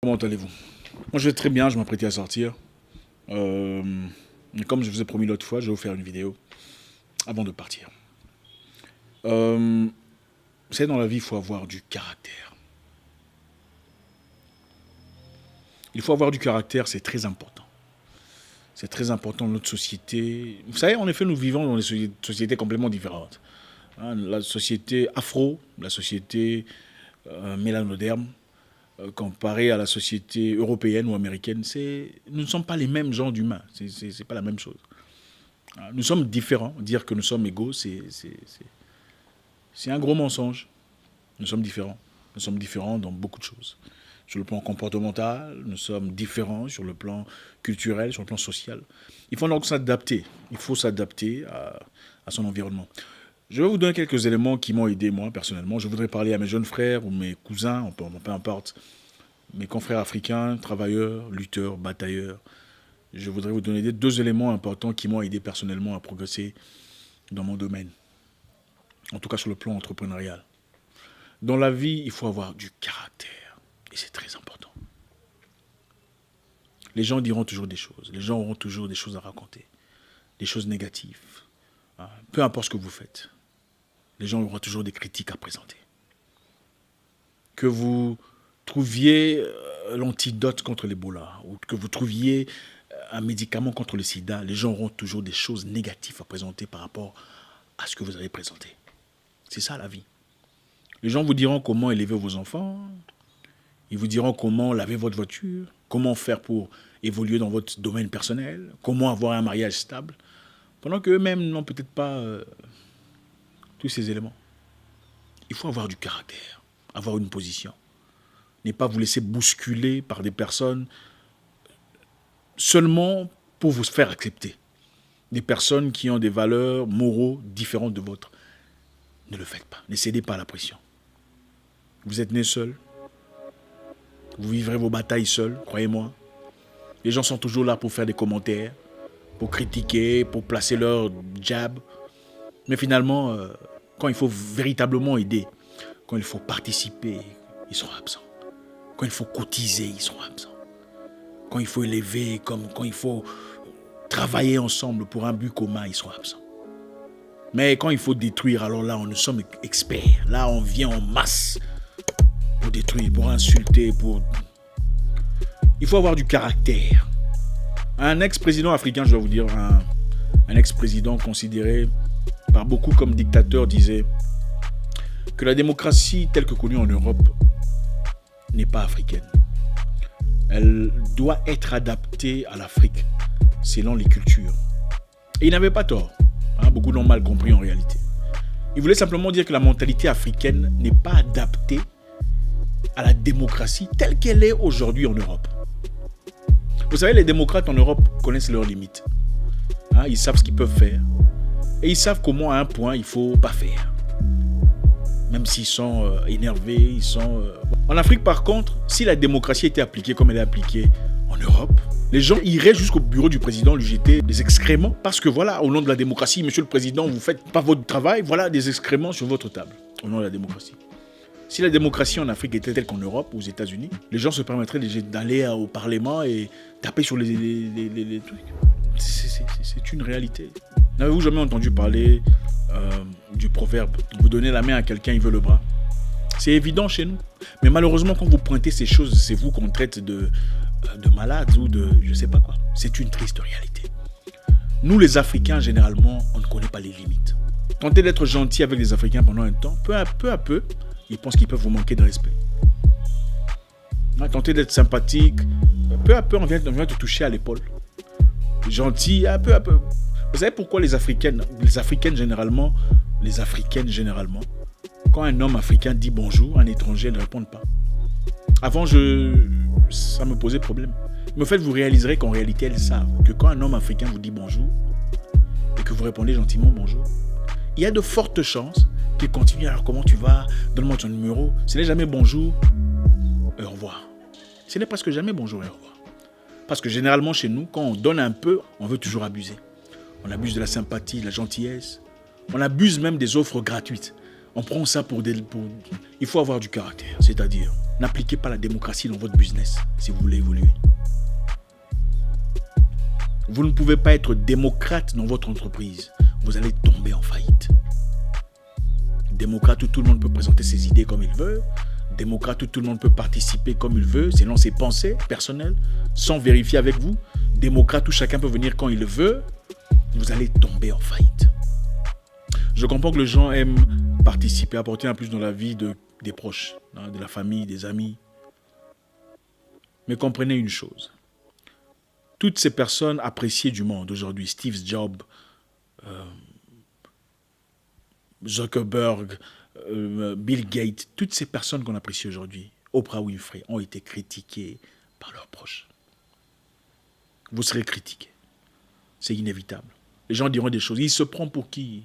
Comment allez-vous? Moi je vais très bien, je m'apprêtais à sortir. Comme je vous ai promis l'autre fois, je vais vous faire une vidéo avant de partir. Vous savez, dans la vie, il faut avoir du caractère. Il faut avoir du caractère, c'est très important. C'est très important dans notre société. Vous savez, en effet, nous vivons dans des sociétés complètement différentes. La société afro, la société mélanoderme, comparée à la société européenne ou américaine, nous ne sommes pas les mêmes genres d'humains. C'est pas la même chose. Nous sommes différents. Dire que nous sommes égaux, c'est un gros mensonge. Nous sommes différents. Nous sommes différents dans beaucoup de choses. Sur le plan comportemental, nous sommes différents sur le plan culturel, sur le plan social. Il faut donc s'adapter. Il faut s'adapter à son environnement. Je vais vous donner quelques éléments qui m'ont aidé, moi, personnellement. Je voudrais parler à mes jeunes frères ou mes cousins, peu importe, mes confrères africains, travailleurs, lutteurs, batailleurs. Je voudrais vous donner deux éléments importants qui m'ont aidé personnellement à progresser dans mon domaine. En tout cas, sur le plan entrepreneurial. Dans la vie, il faut avoir du caractère. Et c'est très important. Les gens diront toujours des choses. Les gens auront toujours des choses à raconter. Des choses négatives. Peu importe ce que vous faites. Les gens auront toujours des critiques à présenter. Que vous trouviez l'antidote contre l'Ebola ou que vous trouviez un médicament contre le sida, les gens auront toujours des choses négatives à présenter par rapport à ce que vous avez présenté. C'est ça la vie. Les gens vous diront comment élever vos enfants, ils vous diront comment laver votre voiture, comment faire pour évoluer dans votre domaine personnel, comment avoir un mariage stable, pendant qu'eux-mêmes n'ont peut-être pas tous ces éléments. Il faut avoir du caractère, avoir une position. Ne pas vous laisser bousculer par des personnes seulement pour vous faire accepter. Des personnes qui ont des valeurs moraux différentes de vôtres. Ne le faites pas. Ne cédez pas à la pression. Vous êtes né seul. Vous vivrez vos batailles seul, croyez-moi. Les gens sont toujours là pour faire des commentaires, pour critiquer, pour placer leur jab. Mais finalement, quand il faut véritablement aider, quand il faut participer, ils seront absents. Quand il faut cotiser, ils seront absents. Quand il faut élever, quand il faut travailler ensemble pour un but commun, ils seront absents. Mais quand il faut détruire, alors là, nous sommes experts. Là, on vient en masse pour détruire, pour insulter, pour... Il faut avoir du caractère. Un ex-président africain, je dois vous dire, un ex-président considéré par beaucoup comme dictateur, disait que la démocratie telle que connue en Europe n'est pas africaine. Elle doit être adaptée à l'Afrique, selon les cultures. Et il n'avait pas tort. Beaucoup l'ont mal compris en réalité. Il voulait simplement dire que la mentalité africaine n'est pas adaptée à la démocratie telle qu'elle est aujourd'hui en Europe. Vous savez, les démocrates en Europe connaissent leurs limites. Ils savent ce qu'ils peuvent faire. Et ils savent comment à un point il ne faut pas faire. Même s'ils sont énervés, ils sont... En Afrique par contre, si la démocratie était appliquée comme elle est appliquée en Europe, les gens iraient jusqu'au bureau du président lui jeter des excréments. Parce que voilà, au nom de la démocratie, monsieur le président, vous ne faites pas votre travail, voilà des excréments sur votre table. Au nom de la démocratie. Si la démocratie en Afrique était telle qu'en Europe ou aux États-Unis, les gens se permettraient d'aller au Parlement et taper sur les trucs. C'est une réalité. N'avez-vous jamais entendu parler du proverbe « Vous donnez la main à quelqu'un, il veut le bras ». C'est évident chez nous. Mais malheureusement, quand vous pointez ces choses, c'est vous qu'on traite de malades ou de je ne sais pas quoi. C'est une triste réalité. Nous, les Africains, généralement, on ne connaît pas les limites. Tentez d'être gentil avec les Africains pendant un temps, peu à peu, ils pensent qu'ils peuvent vous manquer de respect. Tentez d'être sympathique, peu à peu, on vient te toucher à l'épaule. Gentil, peu à peu. Vous savez pourquoi les Africaines généralement, quand un homme africain dit bonjour, un étranger ne répond pas. Avant, ça me posait problème. Mais en fait, vous réaliserez qu'en réalité, elles savent que quand un homme africain vous dit bonjour et que vous répondez gentiment bonjour, il y a de fortes chances qu'il continue. Alors, comment tu vas? Donne-moi ton numéro. Ce n'est jamais bonjour et au revoir. Ce n'est presque jamais bonjour et au revoir. Parce que généralement, chez nous, quand on donne un peu, on veut toujours abuser. On abuse de la sympathie, de la gentillesse. On abuse même des offres gratuites. On prend ça pour... Il faut avoir du caractère, c'est-à-dire... N'appliquez pas la démocratie dans votre business si vous voulez évoluer. Vous ne pouvez pas être démocrate dans votre entreprise. Vous allez tomber en faillite. Démocrate où tout le monde peut présenter ses idées comme il veut. Démocrate où tout le monde peut participer comme il veut, selon ses pensées personnelles, sans vérifier avec vous. Démocrate où chacun peut venir quand il le veut. Vous allez tomber en faillite. Je comprends que les gens aiment participer, apporter un plus dans la vie des proches, de la famille, des amis. Mais comprenez une chose. Toutes ces personnes appréciées du monde aujourd'hui, Steve Jobs, Zuckerberg, Bill Gates, toutes ces personnes qu'on apprécie aujourd'hui, Oprah Winfrey, ont été critiquées par leurs proches. Vous serez critiqués. C'est inévitable. Les gens diront des choses. Il se prend pour qui?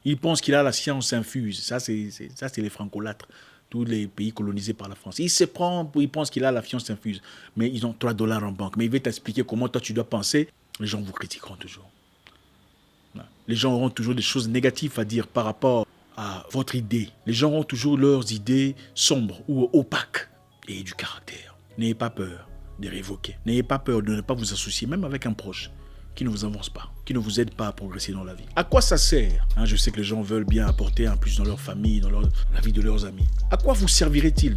Il pense qu'il a la science infuse. Ça, c'est les francolâtres. Tous les pays colonisés par la France. Il pense qu'il a la science infuse. Mais ils ont $3 en banque. Mais il veut t'expliquer comment toi tu dois penser. Les gens vous critiqueront toujours. Les gens auront toujours des choses négatives à dire par rapport à votre idée. Les gens auront toujours leurs idées sombres ou opaques. Et du caractère. N'ayez pas peur de révoquer. N'ayez pas peur de ne pas vous associer, même avec un proche qui ne vous avance pas, qui ne vous aide pas à progresser dans la vie. À quoi ça sert? Je sais que les gens veulent bien apporter un plus dans leur famille, dans la vie de leurs amis. À quoi vous servirait-il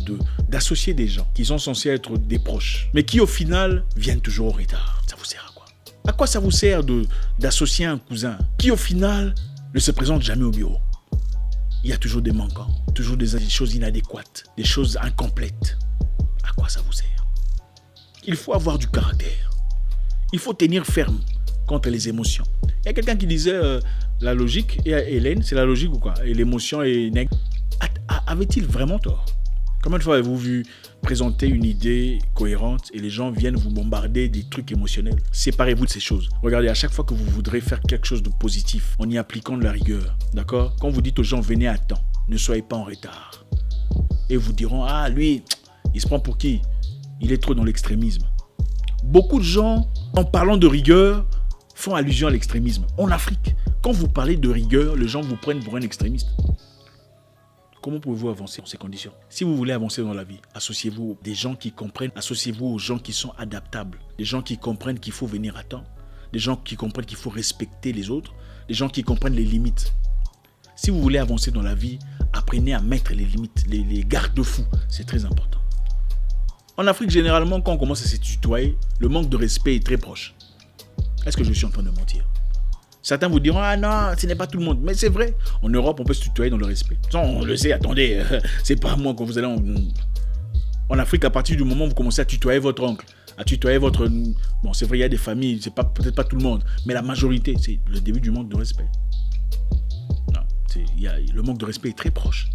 d'associer des gens qui sont censés être des proches, mais qui au final viennent toujours en retard? Ça vous sert à quoi? À quoi ça vous sert d'associer un cousin qui au final ne se présente jamais au bureau? Il y a toujours des manquants, toujours des choses inadéquates, des choses incomplètes. À quoi ça vous sert? Il faut avoir du caractère. Il faut tenir ferme contre les émotions. Il y a quelqu'un qui disait la logique, et Hélène, c'est la logique ou quoi? Et l'émotion est nègre. Avait-il vraiment tort? Combien de fois avez-vous vu présenter une idée cohérente et les gens viennent vous bombarder des trucs émotionnels? Séparez-vous de ces choses. Regardez, à chaque fois que vous voudrez faire quelque chose de positif, en y appliquant de la rigueur, d'accord? Quand vous dites aux gens, venez à temps, ne soyez pas en retard. Et vous diront, lui, il se prend pour qui? Il est trop dans l'extrémisme. Beaucoup de gens, en parlant de rigueur, font allusion à l'extrémisme. En Afrique, quand vous parlez de rigueur, les gens vous prennent pour un extrémiste. Comment pouvez-vous avancer dans ces conditions? Si vous voulez avancer dans la vie, associez-vous des gens qui comprennent, associez-vous aux gens qui sont adaptables, des gens qui comprennent qu'il faut venir à temps, des gens qui comprennent qu'il faut respecter les autres, des gens qui comprennent les limites. Si vous voulez avancer dans la vie, apprenez à mettre les limites, les garde-fous. C'est très important. En Afrique, généralement, quand on commence à se tutoyer, le manque de respect est très proche. Est-ce que je suis en train de mentir? Certains vous diront, non, ce n'est pas tout le monde. Mais c'est vrai. En Europe, on peut se tutoyer dans le respect. Ça, on le sait, attendez, c'est pas moi quand vous allez en Afrique, à partir du moment où vous commencez à tutoyer votre oncle, à tutoyer votre... Bon, c'est vrai, il y a des familles, c'est peut-être pas tout le monde, mais la majorité, c'est le début du manque de respect. Non, le manque de respect est très proche.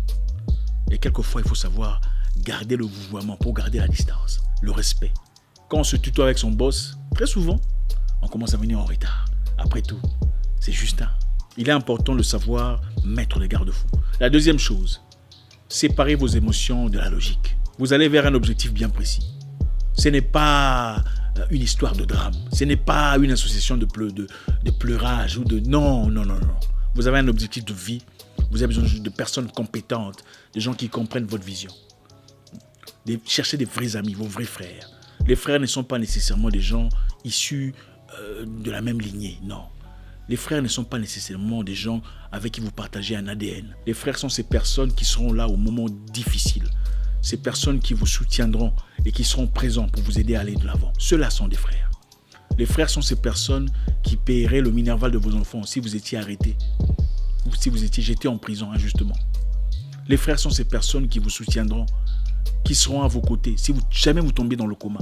Et quelquefois, il faut savoir garder le vouvoiement pour garder la distance, le respect. Quand on se tutoie avec son boss, très souvent, on commence à venir en retard. Après tout, c'est Justin. Il est important de savoir mettre les garde-fous. La deuxième chose, séparez vos émotions de la logique. Vous allez vers un objectif bien précis. Ce n'est pas une histoire de drame. Ce n'est pas une association de pleurage ou de... Non. Vous avez un objectif de vie. Vous avez besoin de personnes compétentes, de gens qui comprennent votre vision. Cherchez des vrais amis, vos vrais frères. Les frères ne sont pas nécessairement des gens issus de la même lignée, non. Les frères ne sont pas nécessairement des gens avec qui vous partagez un ADN. Les frères sont ces personnes qui seront là au moment difficile. Ces personnes qui vous soutiendront et qui seront présents pour vous aider à aller de l'avant. Ceux-là sont des frères. Les frères sont ces personnes qui paieraient le minerval de vos enfants si vous étiez arrêté ou si vous étiez jeté en prison injustement. Les frères sont ces personnes qui vous soutiendront, qui seront à vos côtés si jamais vous tombez dans le coma.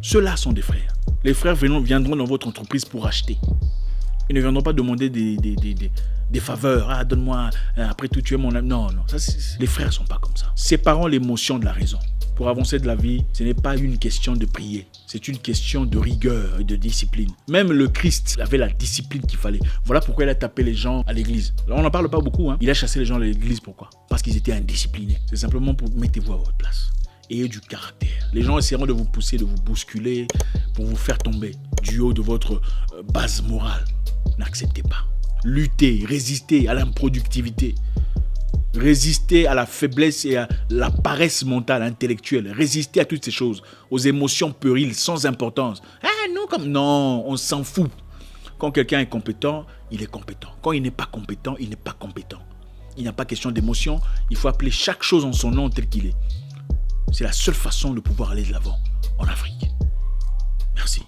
Ceux-là sont des frères. Les frères viendront dans votre entreprise pour acheter. Ils ne viendront pas demander des faveurs. Donne-moi, après tout, tu es mon ami. Non. Les frères ne sont pas comme ça. Séparons l'émotion de la raison. Pour avancer de la vie, ce n'est pas une question de prier. C'est une question de rigueur et de discipline. Même le Christ avait la discipline qu'il fallait. Voilà pourquoi il a tapé les gens à l'église. On n'en parle pas beaucoup. Il a chassé les gens à l'église. Pourquoi? Parce qu'ils étaient indisciplinés. C'est simplement pour mettez-vous à votre place. Ayez du caractère. Les gens essaieront de vous pousser, de vous bousculer pour vous faire tomber du haut de votre base morale. N'acceptez pas. Luttez, résistez à l'improductivité. Résister à la faiblesse et à la paresse mentale, intellectuelle. Résister à toutes ces choses, aux émotions puériles, sans importance. Non, on s'en fout. Quand quelqu'un est compétent, il est compétent. Quand il n'est pas compétent, il n'est pas compétent. Il n'y a pas question d'émotion. Il faut appeler chaque chose en son nom tel qu'il est. C'est la seule façon de pouvoir aller de l'avant en Afrique. Merci.